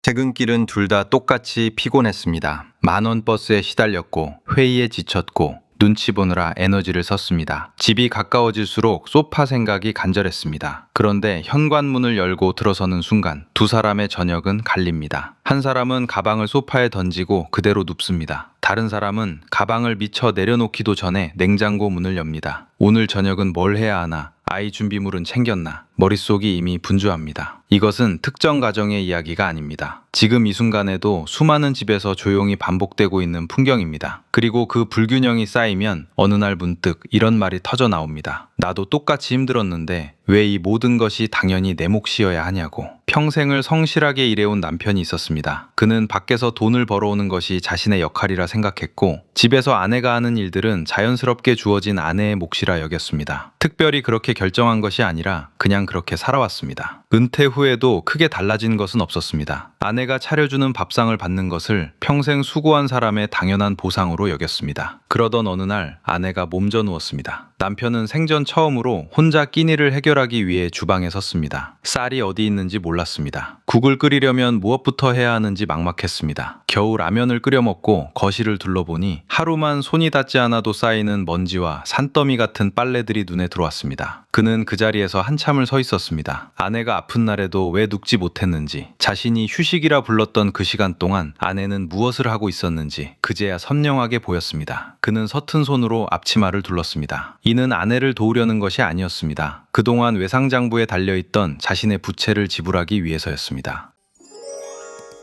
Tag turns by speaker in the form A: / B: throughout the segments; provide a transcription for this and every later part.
A: 퇴근길은 둘 다 똑같이 피곤했습니다. 만원 버스에 시달렸고 회의에 지쳤고 눈치 보느라 에너지를 썼습니다. 집이 가까워질수록 소파 생각이 간절했습니다. 그런데 현관문을 열고 들어서는 순간 두 사람의 저녁은 갈립니다. 한 사람은 가방을 소파에 던지고 그대로 눕습니다. 다른 사람은 가방을 미처 내려놓기도 전에 냉장고 문을 엽니다. 오늘 저녁은 뭘 해야 하나? 아이 준비물은 챙겼나? 머릿속이 이미 분주합니다. 이것은 특정 가정의 이야기가 아닙니다. 지금 이 순간에도 수많은 집에서 조용히 반복되고 있는 풍경입니다. 그리고 그 불균형이 쌓이면 어느 날 문득 이런 말이 터져 나옵니다. 나도 똑같이 힘들었는데 왜 이 모든 것이 당연히 내 몫이어야 하냐고. 평생을 성실하게 일해온 남편이 있었습니다. 그는 밖에서 돈을 벌어오는 것이 자신의 역할이라 생각했고 집에서 아내가 하는 일들은 자연스럽게 주어진 아내의 몫이라 여겼습니다. 특별히 그렇게 결정한 것이 아니라 그냥 그렇게 살아왔습니다. 은퇴 후에도 크게 달라진 것은 없었습니다. 아내가 차려주는 밥상을 받는 것을 평생 수고한 사람의 당연한 보상으로 여겼습니다. 그러던 어느 날 아내가 몸져 누웠습니다. 남편은 생전 처음으로 혼자 끼니를 해결하기 위해 주방에 섰습니다. 쌀이 어디 있는지 몰랐습니다. 국을 끓이려면 무엇부터 해야 하는지 막막했습니다. 겨우 라면을 끓여 먹고 거실을 둘러보니 하루만 손이 닿지 않아도 쌓이는 먼지와 산더미 같은 빨래들이 눈에 들어왔습니다. 그는 그 자리에서 한참을 서 있었습니다. 아내가 아픈 날에도 왜 눕지 못했는지, 자신이 휴식이라 불렀던 그 시간 동안 아내는 무엇을 하고 있었는지 그제야 선명하게 보였습니다. 그는 서툰 손으로 앞치마를 둘렀습니다. 이는 아내를 도우려는 것이 아니었습니다. 그동안 외상장부에 달려있던 자신의 부채를 지불하기 위해서였습니다.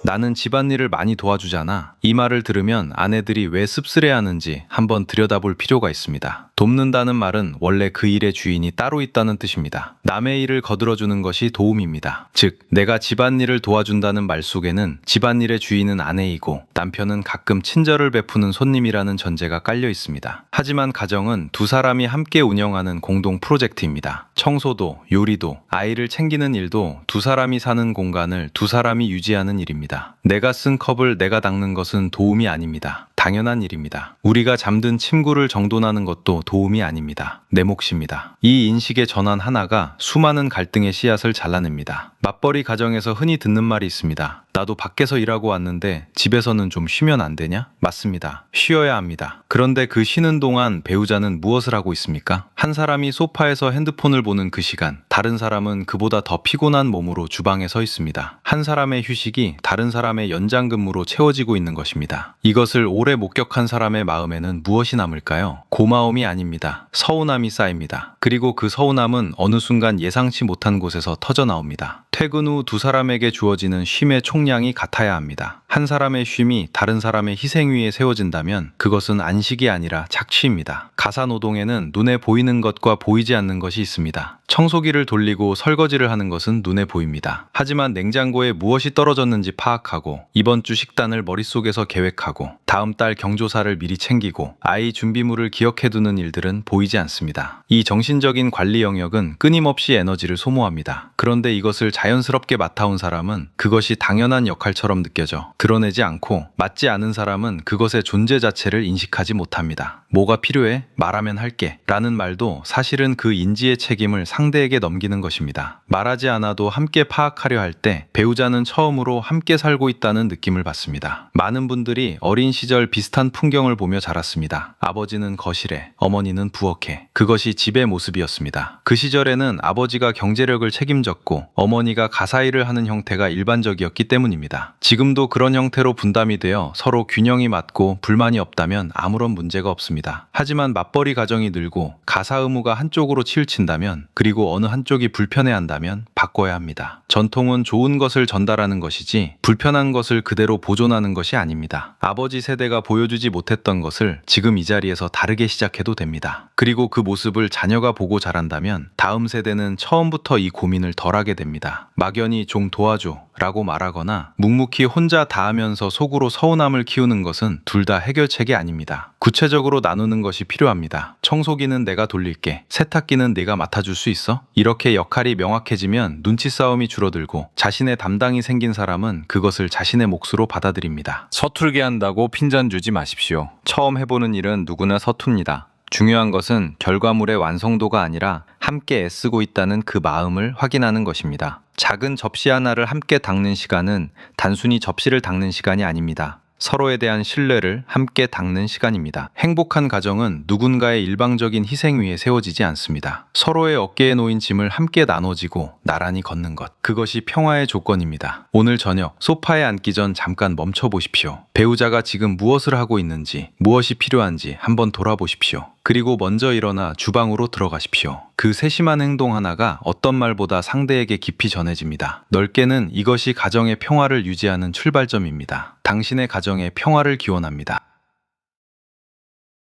A: 나는 집안일을 많이 도와주잖아. 이 말을 들으면 아내들이 왜 씁쓸해하는지 한번 들여다볼 필요가 있습니다. 돕는다는 말은 원래 그 일의 주인이 따로 있다는 뜻입니다. 남의 일을 거들어주는 것이 도움입니다. 즉, 내가 집안일을 도와준다는 말 속에는 집안일의 주인은 아내이고 남편은 가끔 친절을 베푸는 손님이라는 전제가 깔려 있습니다. 하지만 가정은 두 사람이 함께 운영하는 공동 프로젝트입니다. 청소도, 요리도, 아이를 챙기는 일도 두 사람이 사는 공간을 두 사람이 유지하는 일입니다. 내가 쓴 컵을 내가 닦는 것은 도움이 아닙니다. 당연한 일입니다. 우리가 잠든 침구를 정돈하는 것도 도움이 아닙니다. 내 몫입니다. 이 인식의 전환 하나가 수많은 갈등의 씨앗을 잘라냅니다. 맞벌이 가정에서 흔히 듣는 말이 있습니다. 나도 밖에서 일하고 왔는데 집에서는 좀 쉬면 안 되냐? 맞습니다. 쉬어야 합니다. 그런데 그 쉬는 동안 배우자는 무엇을 하고 있습니까? 한 사람이 소파에서 핸드폰을 보는 그 시간, 다른 사람은 그보다 더 피곤한 몸으로 주방에 서 있습니다. 한 사람의 휴식이 다른 사람의 연장근무로 채워지고 있는 것입니다. 이것을 오래 목격한 사람의 마음에는 무엇이 남을까요? 고마움이 아닙니다. 서운함이 쌓입니다. 그리고 그 서운함은 어느 순간 예상치 못한 곳에서 터져 나옵니다. 퇴근 후 두 사람에게 주어지는 쉼의 총량이 같아야 합니다. 한 사람의 쉼이 다른 사람의 희생 위에 세워진다면 그것은 안식이 아니라 착취입니다. 가사노동에는 눈에 보이는 것과 보이지 않는 것이 있습니다. 청소기를 돌리고 설거지를 하는 것은 눈에 보입니다. 하지만 냉장고에 무엇이 떨어졌는지 파악하고 이번 주 식단을 머릿속에서 계획하고 다음 달 경조사를 미리 챙기고 아이 준비물을 기억해두는 일들은 보이지 않습니다. 이 정신적인 관리 영역은 끊임없이 에너지를 소모합니다. 그런데 이것을 자연스럽게 맡아온 사람은 그것이 당연한 역할처럼 느껴져 드러내지 않고 맞지 않은 사람은 그것의 존재 자체를 인식하지 못합니다. 뭐가 필요해? 말하면 할게 라는 말도 사실은 그 인지의 책임을 상대에게 넘기는 것입니다. 말하지 않아도 함께 파악하려 할 때 배우자는 처음으로 함께 살고 있다는 느낌을 받습니다. 많은 분들이 어린 시절 비슷한 풍경을 보며 자랐습니다. 아버지는 거실에, 어머니는 부엌에. 그것이 집의 모습이었습니다. 그 시절에는 아버지가 경제력을 책임졌고 어머니가 가사일을 하는 형태가 일반적이었기 때문입니다. 지금도 그런 형태로 분담이 되어 서로 균형이 맞고 불만이 없다면 아무런 문제가 없습니다. 하지만 맞벌이 가정이 늘고 가사 의무가 한쪽으로 치우친다면 그리고 어느 한쪽이 불편해한다면 바꿔야 합니다. 전통은 좋은 것을 전달하는 것이지 불편한 것을 그대로 보존하는 것이 아닙니다. 아버지 세대가 보여주지 못했던 것을 지금 이 자리에서 다르게 시작해도 됩니다. 그리고 그 모습을 자녀가 보고 자란다면 다음 세대는 처음부터 이 고민을 덜하게 됩니다. 막연히 좀 도와줘 라고 말하거나 묵묵히 혼자 다 하면서 속으로 서운함을 키우는 것은 둘 다 해결책이 아닙니다. 구체적으로 나누는 것이 필요합니다. 청소기는 내가 돌릴게. 세탁기는 네가 맡아줄 수 있어? 이렇게 역할이 명확해지면 눈치 싸움이 줄어들고 자신의 담당이 생긴 사람은 그것을 자신의 몫으로 받아들입니다. 서툴게 한다고 핀잔 주지 마십시오. 처음 해보는 일은 누구나 서툽니다. 중요한 것은 결과물의 완성도가 아니라 함께 애쓰고 있다는 그 마음을 확인하는 것입니다. 작은 접시 하나를 함께 닦는 시간은 단순히 접시를 닦는 시간이 아닙니다. 서로에 대한 신뢰를 함께 닦는 시간입니다. 행복한 가정은 누군가의 일방적인 희생 위에 세워지지 않습니다. 서로의 어깨에 놓인 짐을 함께 나눠지고 나란히 걷는 것. 그것이 평화의 조건입니다. 오늘 저녁 소파에 앉기 전 잠깐 멈춰 보십시오. 배우자가 지금 무엇을 하고 있는지, 무엇이 필요한지 한번 돌아보십시오. 그리고 먼저 일어나 주방으로 들어가십시오. 그 세심한 행동 하나가 어떤 말보다 상대에게 깊이 전해집니다. 넓게는 이것이 가정의 평화를 유지하는 출발점입니다. 당신의 가정에 평화를 기원합니다.